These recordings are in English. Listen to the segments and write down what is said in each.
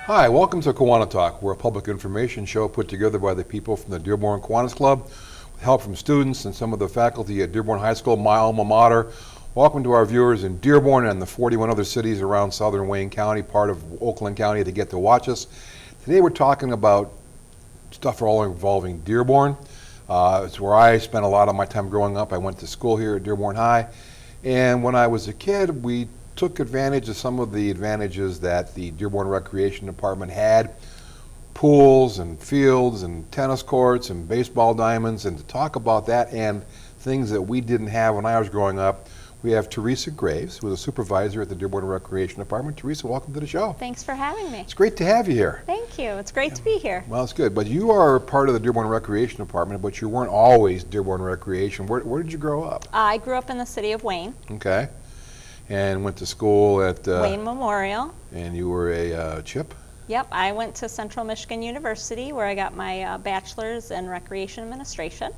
Hi, welcome to KiwaniTalk. We're a public information show put together by the people from the Dearborn Kiwanis Club with help from students and some of the faculty at Dearborn High School, my alma mater. Welcome to our viewers in Dearborn and the 41 other cities around southern Wayne County, part of Oakland County, that get to watch us. Today we're talking about stuff all involving Dearborn. It's where I spent a lot of my time growing up. I went to school here at Dearborn High, and when I was a kid, we took advantage of some of the advantages that the Dearborn Recreation Department had, pools and fields and tennis courts and baseball diamonds. And to talk about that and things that we didn't have when I was growing up, we have Teresa Graves, who is a supervisor at the Dearborn Recreation Department. Teresa, welcome to the show. Thanks for having me. It's great to have you here. Thank you. It's great to be here. Well, it's good. But you are part of the Dearborn Recreation Department, but you weren't always Dearborn Recreation. Where did you grow up? I grew up in the city of Wayne. Okay. And went to school at Wayne Memorial. And you were a CHIP? Yep, I went to Central Michigan University where I got my bachelor's in recreation administration.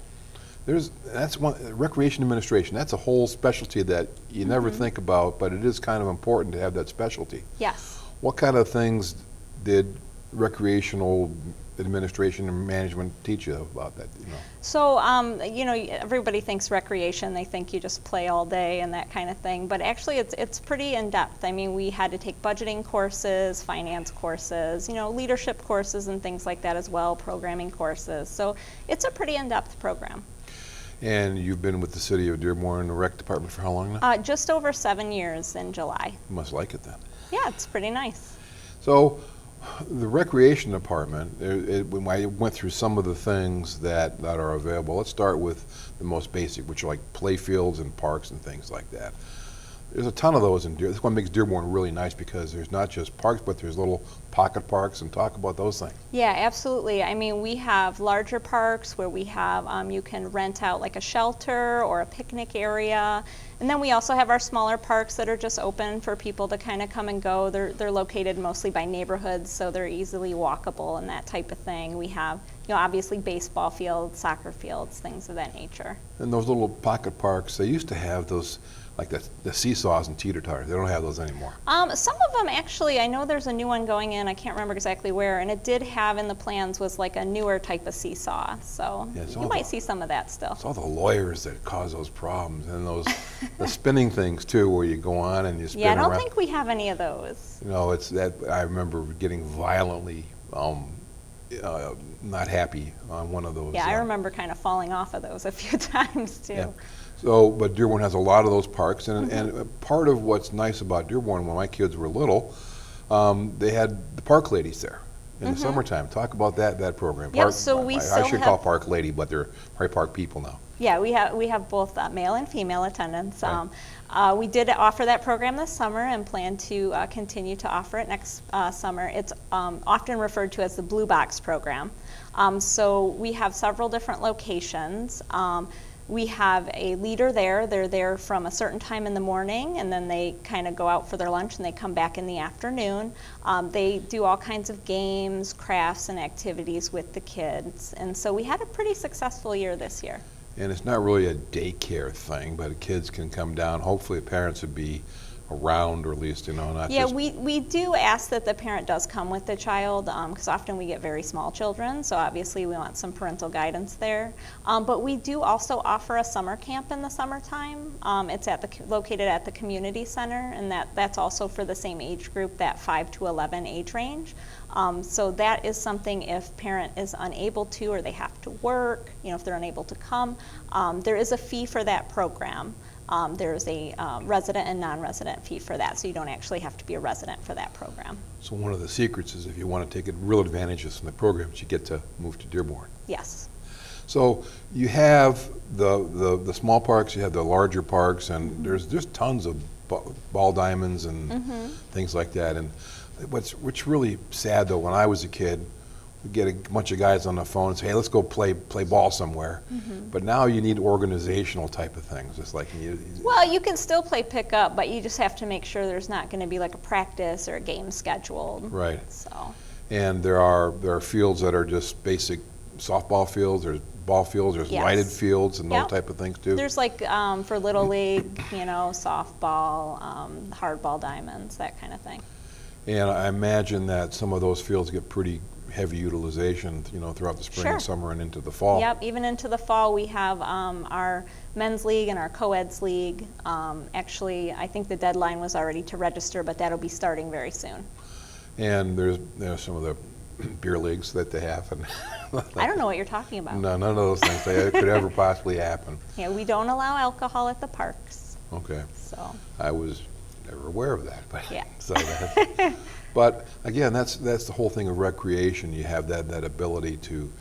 That's one, recreation administration, that's a whole specialty that you never think about, but it is kind of important to have that specialty. Yes. What kind of things did recreational administration and management teach you about that? So, everybody thinks recreation, they think you just play all day and that kind of thing, but actually it's pretty in-depth. I mean, we had to take budgeting courses, finance courses, leadership courses and things like that as well, programming courses. So it's a pretty in-depth program. And you've been with the city of Dearborn, the rec department, for how long now? Just over 7 years in July. You must like it then. Yeah, it's pretty nice. So, the recreation department, when I went through some of the things that are available, let's start with the most basic, which are like play fields and parks and things like that. There's a ton of those in Dearborn. That's what makes Dearborn really nice, because there's not just parks, but there's little pocket parks, and talk about those things. Yeah, absolutely. I mean, we have larger parks where we have, you can rent out like a shelter or a picnic area. And then we also have our smaller parks that are just open for people to kind of come and go. They're located mostly by neighborhoods, so they're easily walkable and that type of thing. We have, obviously baseball fields, soccer fields, things of that nature. And those little pocket parks, they used to have those, like the seesaws and teeter-totters. They don't have those anymore. Some of them actually, I know there's a new one going in, I can't remember exactly where, and it did have in the plans was like a newer type of seesaw, so yeah, you might see some of that still. It's all the lawyers that cause those problems, and those the spinning things too, where you go on and you spin around. Yeah, I don't think we have any of those. It's that I remember getting violently not happy on one of those. Yeah, I remember kind of falling off of those a few times too. Yeah. So, but Dearborn has a lot of those parks, and part of what's nice about Dearborn, when my kids were little, they had the park ladies there in the summertime. Talk about that program. Yeah, so we still I should call park lady, but they're probably park people now. Yeah, we have both male and female attendants. Right. We did offer that program this summer and plan to continue to offer it next summer. It's often referred to as the Blue Box program. So we have several different locations. We have a leader there. They're there from a certain time in the morning, and then they kind of go out for their lunch and they come back in the afternoon. They do all kinds of games, crafts, and activities with the kids. And so we had a pretty successful year this year. And it's not really a daycare thing, but kids can come down. Hopefully parents would be around, or at least, not yeah, just... we do ask that the parent does come with the child, because often we get very small children, so obviously we want some parental guidance there. But we do also offer a summer camp in the summertime. It's located at the community center, and that's also for the same age group, that 5 to 11 age range. So that is something if parent is unable to, or they have to work, if they're unable to come, there is a fee for that program. There's a resident and non-resident fee for that, so you don't actually have to be a resident for that program. So one of the secrets is if you want to take real advantages from the programs, you get to move to Dearborn. Yes. So you have the small parks, you have the larger parks, and there's just tons of ball diamonds and things like that. And what's really sad though, when I was a kid, we get a bunch of guys on the phone and say, hey, let's go play ball somewhere. But now you need organizational type of things. It's like well, you can still play pickup, but you just have to make sure there's not going to be like a practice or a game scheduled. Right. So. And there are fields that are just basic softball fields. There's ball fields. There's lighted fields and those type of things too. There's like for Little League, softball, hardball diamonds, that kind of thing. And I imagine that some of those fields get pretty heavy utilization, throughout the spring and Sure. summer and into the fall. Yep, even into the fall, we have our men's league and our co-eds league. Actually, I think the deadline was already to register, but that'll be starting very soon. And there's some of the beer leagues that they have. And I don't know what you're talking about. no, none of those things that could ever possibly happen. Yeah, we don't allow alcohol at the parks, Okay. so. I was never aware of that. But, Yeah. but again, that's the whole thing of recreation. You have that ability to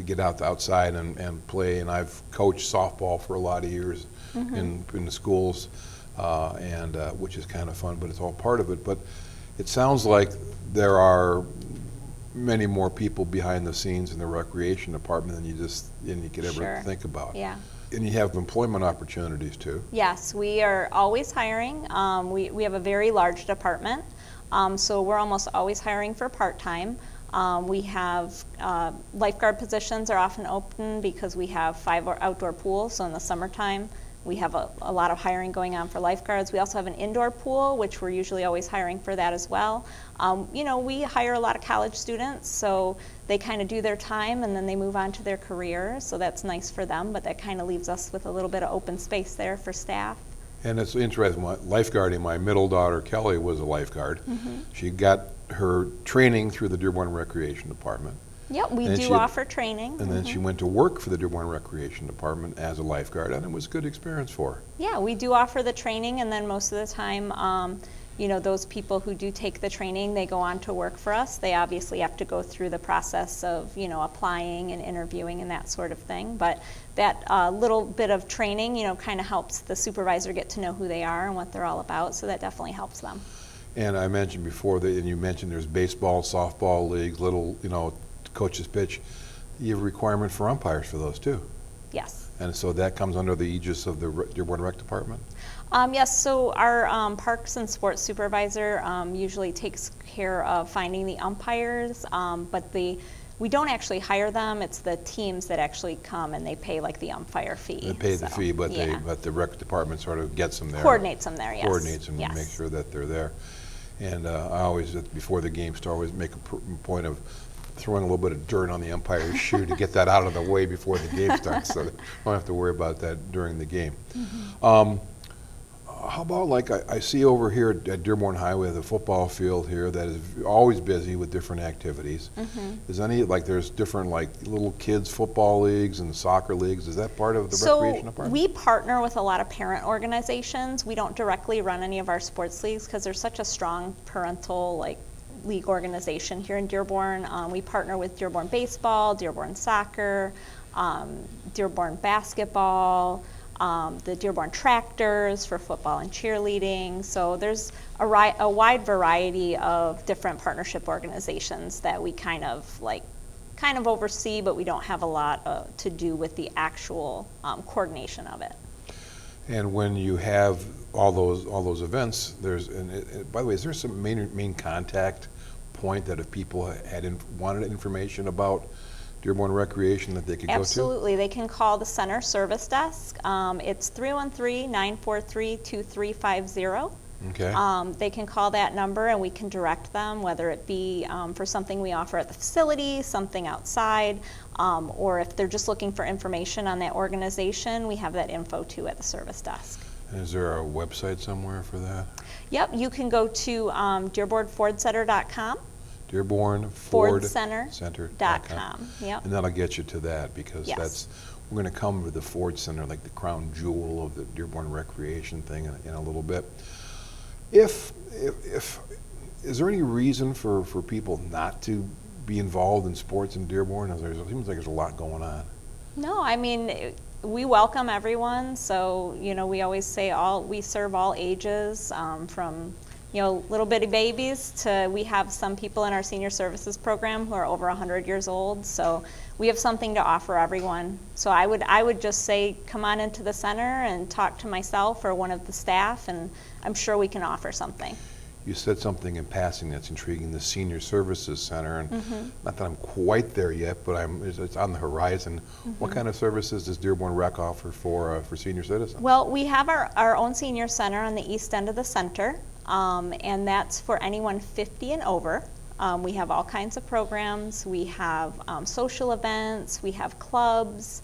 get outside and play. And I've coached softball for a lot of years in the schools, and which is kind of fun, but it's all part of it. But it sounds like there are many more people behind the scenes in the recreation department than you could ever Sure. think about. Yeah. And you have employment opportunities too. Yes, we are always hiring. We have a very large department, so we're almost always hiring for part-time. We have lifeguard positions are often open because we have 5 outdoor pools, so in the summertime we have a lot of hiring going on for lifeguards. We also have an indoor pool, which we're usually always hiring for that as well. We hire a lot of college students, so they kind of do their time and then they move on to their career, so that's nice for them, but that kind of leaves us with a little bit of open space there for staff. And it's interesting, lifeguarding, my middle daughter Kelly was a lifeguard. She got her training through the Dearborn Recreation Department. Yep, we And do she- offer training. And then she went to work for the Dearborn Recreation Department as a lifeguard, and it was a good experience for her. Yeah, we do offer the training, and then most of the time, those people who do take the training, they go on to work for us. They obviously have to go through the process of, applying and interviewing and that sort of thing. But that little bit of training, kind of helps the supervisor get to know who they are and what they're all about, so that definitely helps them. And I mentioned before, and you mentioned there's baseball, softball leagues, little, coaches pitch. You have a requirement for umpires for those too. Yes. And so that comes under the aegis of the Dearborn Rec Department? Yes, so our Parks and Sports Supervisor usually takes care of finding the umpires, but we don't actually hire them. It's the teams that actually come and they pay like the umpire fee. They pay the fee, but yeah. but the rec department sort of gets them there. Coordinates them there, yes. Coordinates them yes. and make sure that they're there. And I always, before the game start, always make a point of throwing a little bit of dirt on the umpire's shoe to get that out of the way before the game starts, so they don't have to worry about that during the game. How about, like, I see over here at Dearborn Highway, the football field here that is always busy with different activities. Is there's different, little kids football leagues and soccer leagues? Is that part of the recreation department? We partner with a lot of parent organizations. We don't directly run any of our sports leagues because there's such a strong parental, league organization here in Dearborn. We partner with Dearborn Baseball, Dearborn Soccer, Dearborn Basketball, the Dearborn Tractors for football and cheerleading. So there's a wide variety of different partnership organizations that we kind of oversee, but we don't have a lot to do with the actual coordination of it. And when you have all those events, by the way, is there some main contact point that if people wanted information about Dearborn Recreation that they could Absolutely. They can call the center service desk. It's 313-943-2350. Okay. They can call that number and we can direct them, whether it be for something we offer at the facility, something outside, or if they're just looking for information on that organization, we have that info too at the service desk. And is there a website somewhere for that? Yep, you can go to DearbornFordCenter.com. DearbornFordCenter.com. Yep. And that'll get you to that, because Yes. we're going to come to the Ford Center, like the crown jewel of the Dearborn Recreation thing in a little bit. Is there any reason for people not to be involved in sports in Dearborn? It seems like there's a lot going on. No, I mean, we welcome everyone. So, we always say we serve all ages, from little bitty babies to, we have some people in our senior services program who are over 100 years old. So we have something to offer everyone. So I would just say, come on into the center and talk to myself or one of the staff, and I'm sure we can offer something. You said something in passing that's intriguing, the Senior Services Center, and not that I'm quite there yet, but it's on the horizon. What kind of services does Dearborn Rec offer for senior citizens? Well, we have our own senior center on the east end of the center. and that's for anyone 50 and over. We have all kinds of programs. We have social events, we have clubs,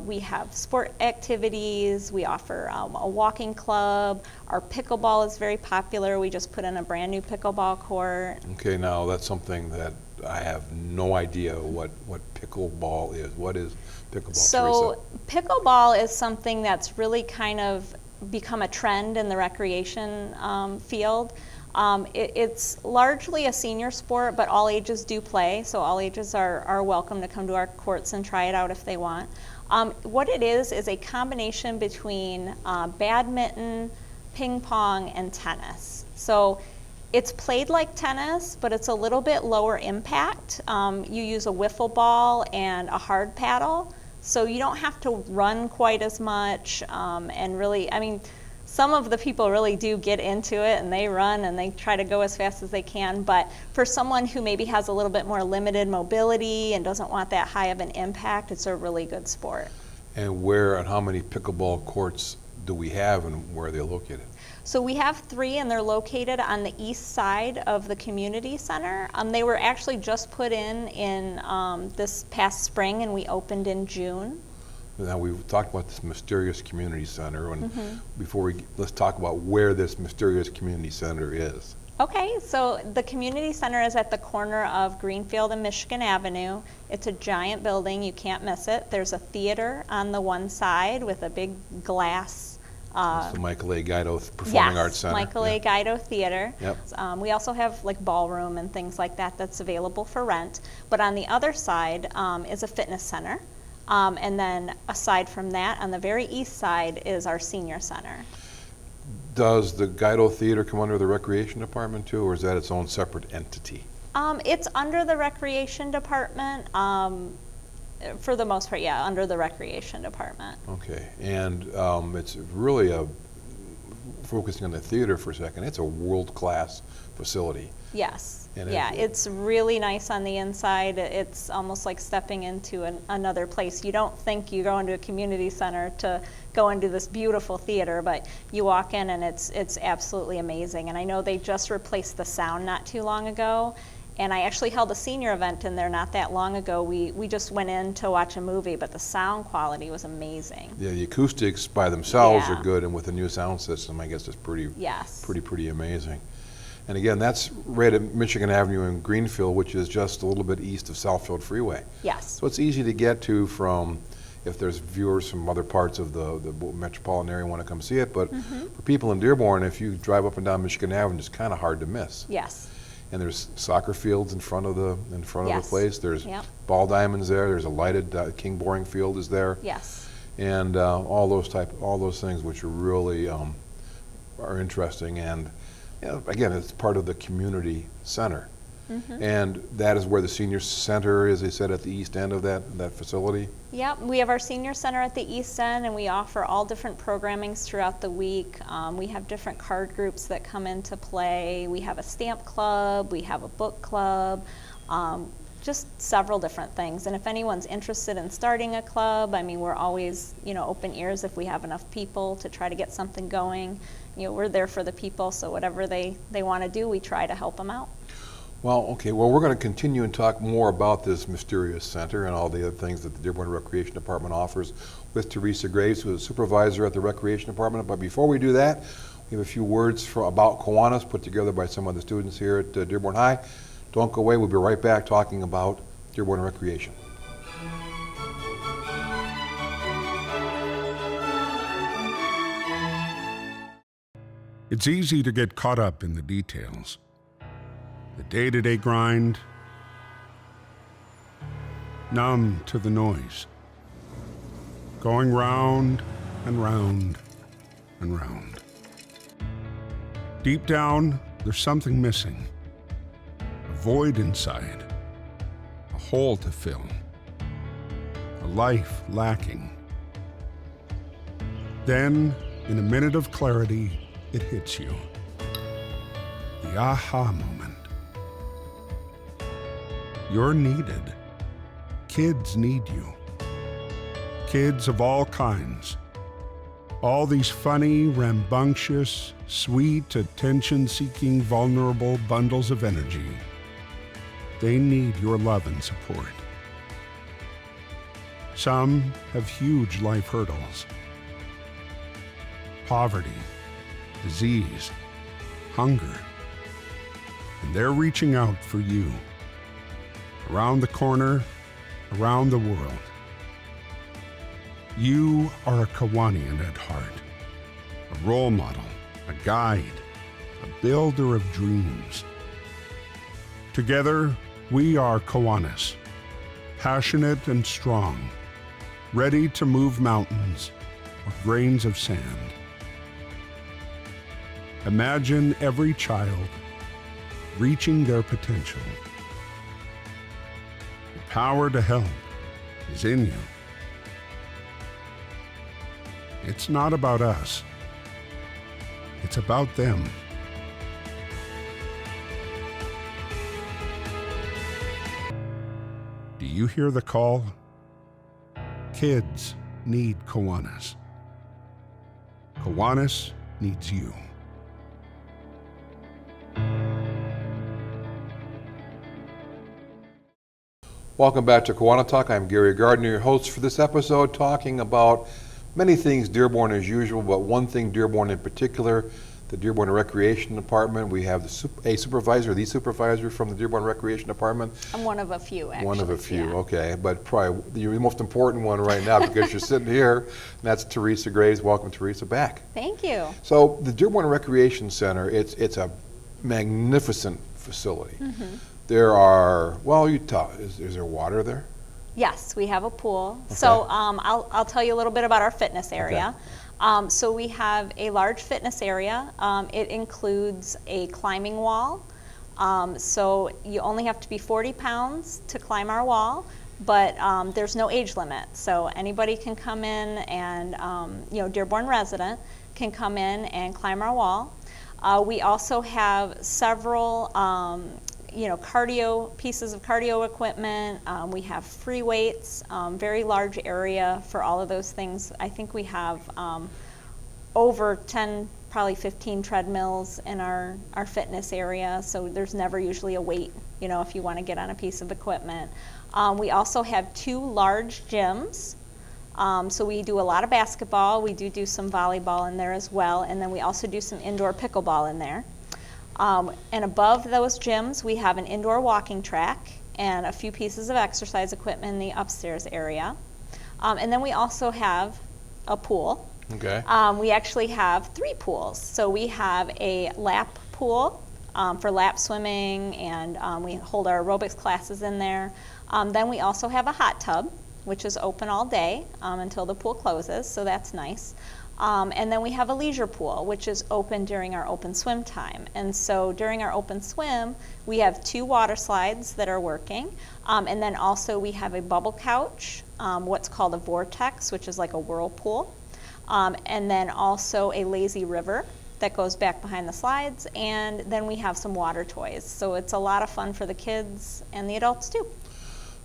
we have sport activities, we offer a walking club. Our pickleball is very popular. We just put in a brand new pickleball court. Okay, now that's something that I have no idea what pickleball is. What is pickleball, So pickleball is something that's really kind of become a trend in the recreation field. It's largely a senior sport, but all ages do play, so all ages are welcome to come to our courts and try it out if they want. What it is a combination between badminton, ping pong, and tennis. So it's played like tennis, but it's a little bit lower impact. You use a wiffle ball and a hard paddle, so you don't have to run quite as much, and really, I mean, some of the people really do get into it and they run and they try to go as fast as they can, but for someone who maybe has a little bit more limited mobility and doesn't want that high of an impact, it's a really good sport. And where and how many pickleball courts do we have and where are they located? So we have 3 and they're located on the east side of the community center. They were actually just put in this past spring and we opened in June. Now, we've talked about this mysterious community center, and let's talk about where this mysterious community center is. Okay, so the community center is at the corner of Greenfield and Michigan Avenue. It's a giant building, you can't miss it. There's a theater on the one side with a big glass. It's the Michael A. Guido Performing Arts Center. Michael A. Guido Theater. Yep. We also have like ballroom and things like that that's available for rent. But on the other side is a fitness center. And then aside from that, on the very east side is our senior center. Does the Guido Theater come under the Recreation Department too, or is that its own separate entity? It's under the Recreation Department. For the most part, yeah, under the Recreation Department. Okay, and it's really focusing on the theater for a second, it's a world-class facility. Yes. And yeah, it's really nice on the inside. It's almost like stepping into another place. You don't think you go into a community center to go into this beautiful theater, but you walk in and it's absolutely amazing. And I know they just replaced the sound not too long ago. And I actually held a senior event in there not that long ago. We just went in to watch a movie, but the sound quality was amazing. Yeah, the acoustics by themselves Yeah. are good, and with the new sound system, I guess it's pretty amazing. And again, that's right at Michigan Avenue in Greenfield, which is just a little bit east of Southfield Freeway. Yes. So it's easy to get to from, if there's viewers from other parts of the metropolitan area want to come see it, but for people in Dearborn, if you drive up and down Michigan Avenue, it's kind of hard to miss. Yes. And there's soccer fields in front of the Yes. place. There's Yep. ball diamonds there. There's a lighted King Boring Field is there. Yes. And all those things which are really are interesting. And again, it's part of the community center. And that is where the senior center is, they said, at the east end of that facility. Yep, we have our senior center at the east end, and we offer all different programmings throughout the week. We have different card groups that come into play. We have a stamp club, we have a book club, just several different things. And if anyone's interested in starting a club, I mean, we're always, open ears if we have enough people to try to get something going. We're there for the people, so whatever they want to do, we try to help them out. Well, okay. Well, we're going to continue and talk more about this mysterious center and all the other things that the Dearborn Recreation Department offers with Teresa Graves, who is supervisor at the Recreation Department. But before we do that, we have a few words about Kiwanis put together by some of the students here at Dearborn High. Don't go away. We'll be right back talking about Dearborn Recreation. It's easy to get caught up in the details. The day-to-day grind, numb to the noise, going round and round and round. Deep down, there's something missing, a void inside, a hole to fill, a life lacking. Then, in a minute of clarity, it hits you. The aha moment. You're needed. Kids need you. Kids of all kinds. All these funny, rambunctious, sweet, attention-seeking, vulnerable bundles of energy. They need your love and support. Some have huge life hurdles. Poverty, disease, hunger. And they're reaching out for you. Around the corner, around the world. You are a Kiwanian at heart, a role model, a guide, a builder of dreams. Together, we are Kiwanis, passionate and strong, ready to move mountains or grains of sand. Imagine every child reaching their potential. The power to help is in you. It's not about us. It's about them. Do you hear the call? Kids need Kiwanis. Kiwanis needs you. Welcome back to KiwaniTalk. I'm Gary Gardner, your host for this episode, talking about many things Dearborn as usual, but one thing Dearborn in particular, the Dearborn Recreation Department. We have the supervisor from the Dearborn Recreation Department. I'm one of a few, actually. One of a few, yeah. okay. But probably the most important one right now because you're sitting here, and that's Teresa Graves. Welcome, Teresa, back. Thank you. So the Dearborn Recreation Center, it's a magnificent facility. Mm-hmm. There are, well, you tell, is there water there? Yes, we have a pool. Okay. So I'll tell you a little bit about our fitness area. So we have a large fitness area. It includes a climbing wall. So you only have to be 40 pounds to climb our wall, but there's no age limit. So anybody can come in and, Dearborn resident can come in and climb our wall. We also have several pieces of cardio equipment. We have free weights, very large area for all of those things. I think we have over 10, probably 15 treadmills in our fitness area, so there's never usually a wait, if you want to get on a piece of equipment. We also have 2 large gyms. So we do a lot of basketball. We do some volleyball in there as well, and then we also do some indoor pickleball in there. And above those gyms, we have an indoor walking track and a few pieces of exercise equipment in the upstairs area. And then we also have a pool. Okay. We actually have 3 pools. So we have a lap pool for lap swimming, and we hold our aerobics classes in there. Then we also have a hot tub, which is open all day until the pool closes, so that's nice. And then we have a leisure pool, which is open during our open swim time. And so during our open swim, we have 2 water slides that are working. And then also we have a bubble couch, what's called a vortex, which is like a whirlpool. And then also a lazy river that goes back behind the slides. And then we have some water toys. So it's a lot of fun for the kids and the adults too.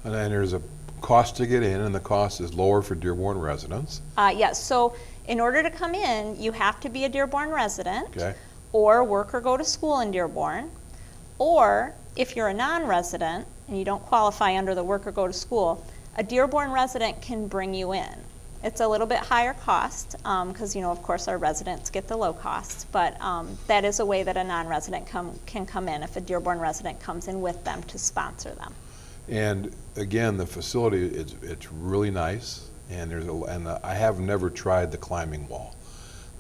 And then there's a cost to get in, and the cost is lower for Dearborn residents. Yes, so in order to come in, you have to be a Dearborn resident, Okay. or work or go to school in Dearborn, or if you're a non-resident and you don't qualify under the work or go to school, a Dearborn resident can bring you in. It's a little bit higher cost because, of course, our residents get the low cost, but that is a way that a non-resident can come in if a Dearborn resident comes in with them to sponsor them. And again, the facility, it's really nice, and I have never tried the climbing wall.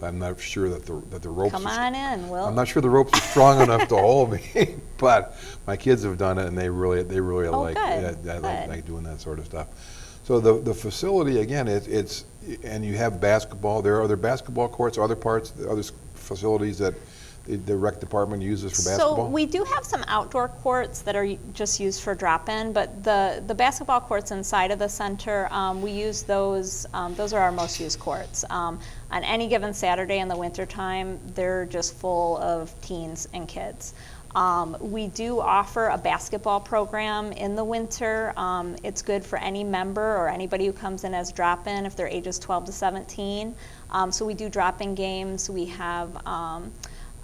I'm not sure that the ropes. Come on in, Will. I'm not sure the ropes are strong enough to hold me, but my kids have done it, and they really like good. like doing that sort of stuff. So the facility again, it's and you have basketball. There are other basketball courts, other facilities that the rec department uses for basketball? So we do have some outdoor courts that are just used for drop-in, but the basketball courts inside of the center, we use those. Those are our most used courts. On any given Saturday in the wintertime, they're just full of teens and kids. We do offer a basketball program in the winter. It's good for any member or anybody who comes in as drop-in if they're ages 12 to 17. So we do drop-in games. We have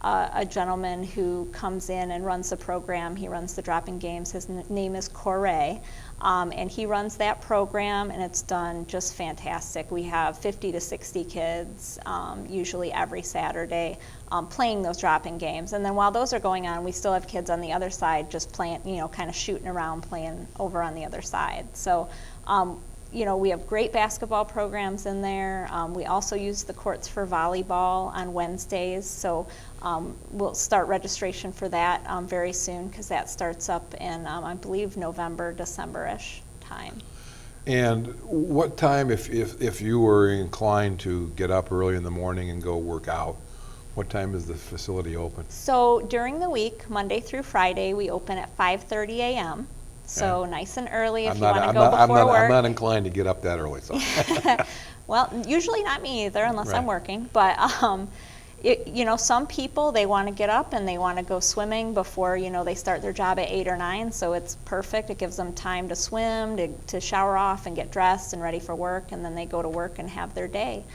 a gentleman who comes in and runs the program. He runs the drop-in games. His name is Corey, and he runs that program, and it's done just fantastic. We have 50 to 60 kids, usually every Saturday, playing those drop-in games. And then while those are going on, we still have kids on the other side just playing, kind of shooting around, playing over on the other side. So, we have great basketball programs in there. We also use the courts for volleyball on Wednesdays. So we'll start registration for that very soon because that starts up in, I believe, November, December-ish time. And what time, if you were inclined to get up early in the morning and go work out, what time is the facility open? So during the week, Monday through Friday, we open at 5:30 a.m. So nice and early if you want to go before work. I'm not inclined to get up that early. So. Well, usually not me either unless I'm Right. working. But, some people, they want to get up and they want to go swimming before, they start their job at 8 or 9. So it's perfect. It gives them time to swim, to shower off and get dressed and ready for work. And then they go to work and have their day.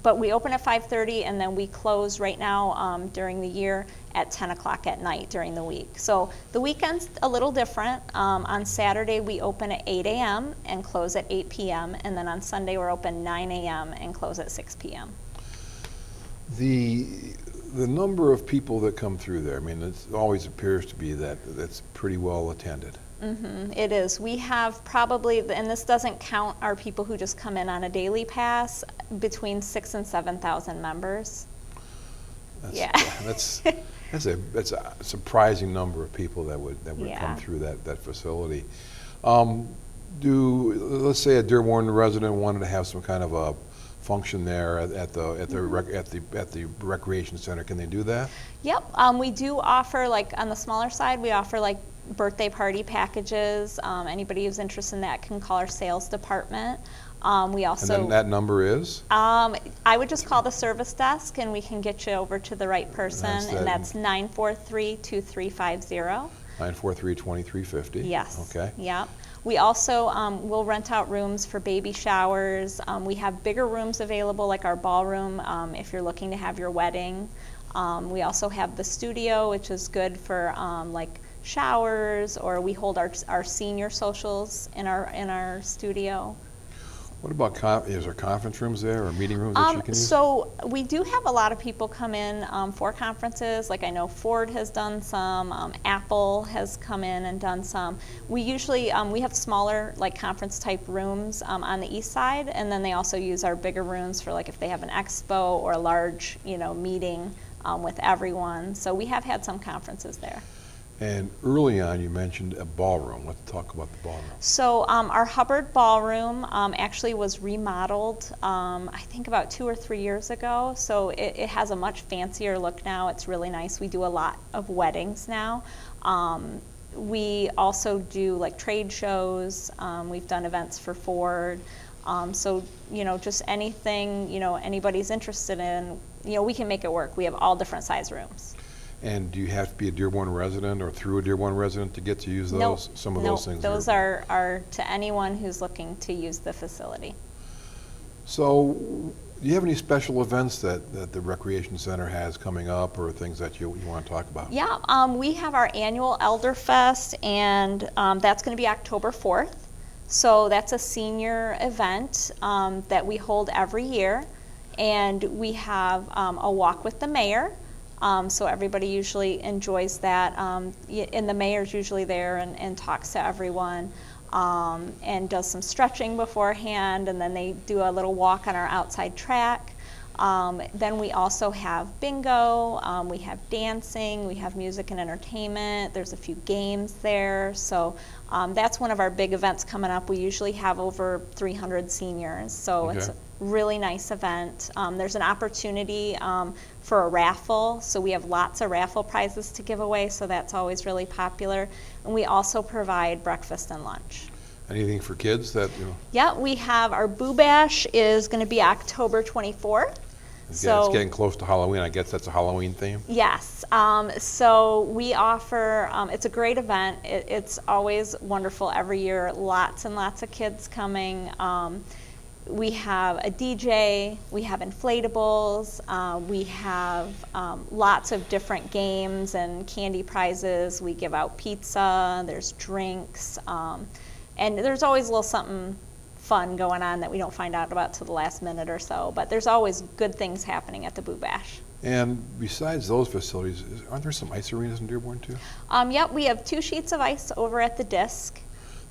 But we open at 5:30 and then we close right now during the year at 10 o'clock at night during the week. So the weekend's a little different. On Saturday we open at 8 a.m. and close at 8 p.m. And then on Sunday we're open 9 a.m. and close at 6 p.m. The number of people that come through there, I mean, it always appears to be that's pretty well attended. It is. We have probably, and this doesn't count our people who just come in on a daily pass, between 6,000 and 7,000 members. That's a surprising number of people that would Yeah. come through that facility. Let's say a Dearborn resident wanted to have some kind of a function there at the recreation center. Can they do that? Yep. We do offer, like on the smaller side, we offer like birthday party packages. Anybody who's interested in that can call our sales department. We also. And then that number is? I would just call the service desk and we can get you over to the right person, and that's 943-2350. 943-2350. Yes. Okay. Yep. We also will rent out rooms for baby showers. We have bigger rooms available, like our ballroom, if you're looking to have your wedding. We also have the studio, which is good for like showers, or we hold our senior socials in our studio. What about, is there conference rooms there or meeting rooms that you can use? So we do have a lot of people come in for conferences. Like I know Ford has done some, Apple has come in and done some. We usually, we have smaller like conference type rooms on the east side, and then they also use our bigger rooms for like if they have an expo or a large, meeting with everyone. So we have had some conferences there. And early on, you mentioned a ballroom. Let's talk about the ballroom. So our Hubbard Ballroom actually was remodeled, I think about 2 or 3 years ago. So it has a much fancier look now. It's really nice. We do a lot of weddings now. We also do like trade shows. We've done events for Ford. So, just anything, anybody's interested in, we can make it work. We have all different size rooms. And do you have to be a Dearborn resident or through a Dearborn resident to get to use those? Some of those things. Those are to anyone who's looking to use the facility. So, do you have any special events that the Recreation Center has coming up, or things that you want to talk about? Yeah, we have our annual Elder Fest, and that's going to be October 4th. So that's a senior event that we hold every year, and we have a walk with the mayor. So everybody usually enjoys that, and the mayor's usually there and talks to everyone and does some stretching beforehand, and then they do a little walk on our outside track. Then we also have bingo, we have dancing, we have music and entertainment, there's a few games there. So that's one of our big events coming up. We usually have over 300 seniors, so Okay. it's a really nice event. There's an opportunity for a raffle, so we have lots of raffle prizes to give away, so that's always really popular. And we also provide breakfast and lunch. Anything for kids that, Yeah, we have our Boo Bash is going to be October 24th. Yeah, it's getting close to Halloween. I guess that's a Halloween theme. Yes. So we offer, it's a great event. It's always wonderful every year. Lots and lots of kids coming. We have a DJ, we have inflatables, we have lots of different games and candy prizes. We give out pizza, there's drinks, and there's always a little something fun going on that we don't find out about till the last minute or so. But there's always good things happening at the Boo Bash. And besides those facilities, aren't there some ice arenas in Dearborn too? Yep, we have 2 sheets of ice over at the disc.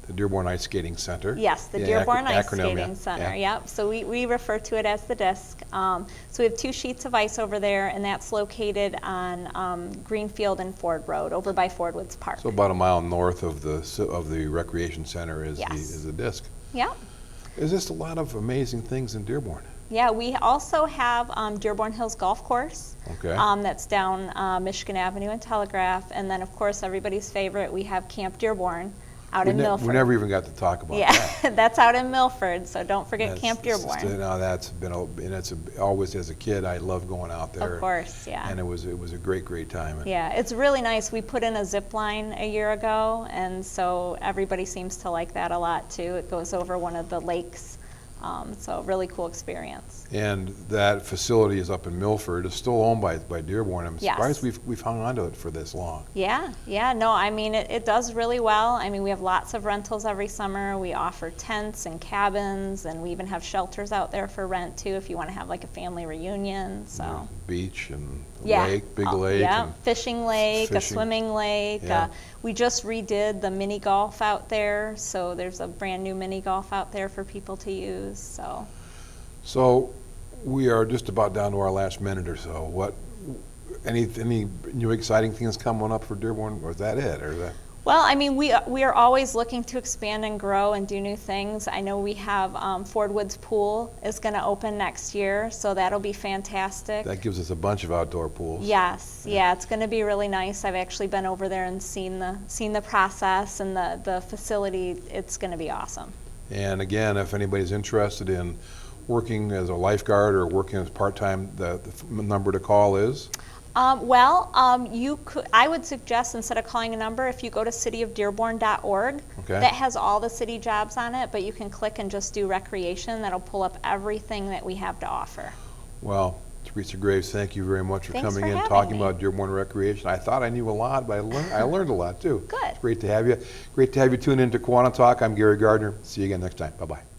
The Dearborn Ice Skating Center. Yes, the Yeah, Dearborn Ice acronym, Skating yeah. Center. Yeah. Yep. So we refer to it as the disc. So we have 2 sheets of ice over there, and that's located on Greenfield and Ford Road, over by Ford Woods Park. So about a mile north of the recreation center is Yes. the disc. Yep. There's just a lot of amazing things in Dearborn. Yeah, we also have Dearborn Hills Golf Course. Okay. That's down Michigan Avenue and Telegraph, and then of course everybody's favorite, we have Camp Dearborn out in Milford. We never even got to talk about Yeah, that. that's out in Milford, so don't forget Camp Dearborn. No, that's been, and it's always as a kid, I loved going out there. Of course, yeah. And it was a great time. Yeah, it's really nice. We put in a zip line a year ago, and so everybody seems to like that a lot too. It goes over one of the lakes, so really cool experience. And that facility is up in Milford. It's still owned by Dearborn. I'm Yes. surprised we've hung on to it for this long. Yeah, no, I mean, it does really well. I mean, we have lots of rentals every summer. We offer tents and cabins, and we even have shelters out there for rent too if you want to have like a family reunion, so. Beach and Yeah. lake, big lake. Yeah, and fishing lake, a fishing. swimming lake. Yeah. We just redid the mini golf out there, so there's a brand new mini golf out there for people to use, so. So we are just about down to our last minute or so. Any new exciting things coming up for Dearborn, or is that it? Or is that? Well, I mean, we are always looking to expand and grow and do new things. I know we have Ford Woods Pool is going to open next year, so that'll be fantastic. That gives us a bunch of outdoor pools. Yes, yeah, it's going to be really nice. I've actually been over there and seen the process and the facility. It's going to be awesome. And again, if anybody's interested in working as a lifeguard or working as part-time, the number to call is? I would suggest instead of calling a number, if you go to cityofdearborn.org, Okay. that has all the city jobs on it, but you can click and just do recreation. That'll pull up everything that we have to offer. Well, Teresa Graves, thank you very much for Thanks coming for in, having talking me. about Dearborn Recreation. I thought I knew a lot, but I learned a lot too. Good. Great to have you. Great to have you tune in to KiwaniTalk. I'm Gary Gardner. See you again next time. Bye-bye.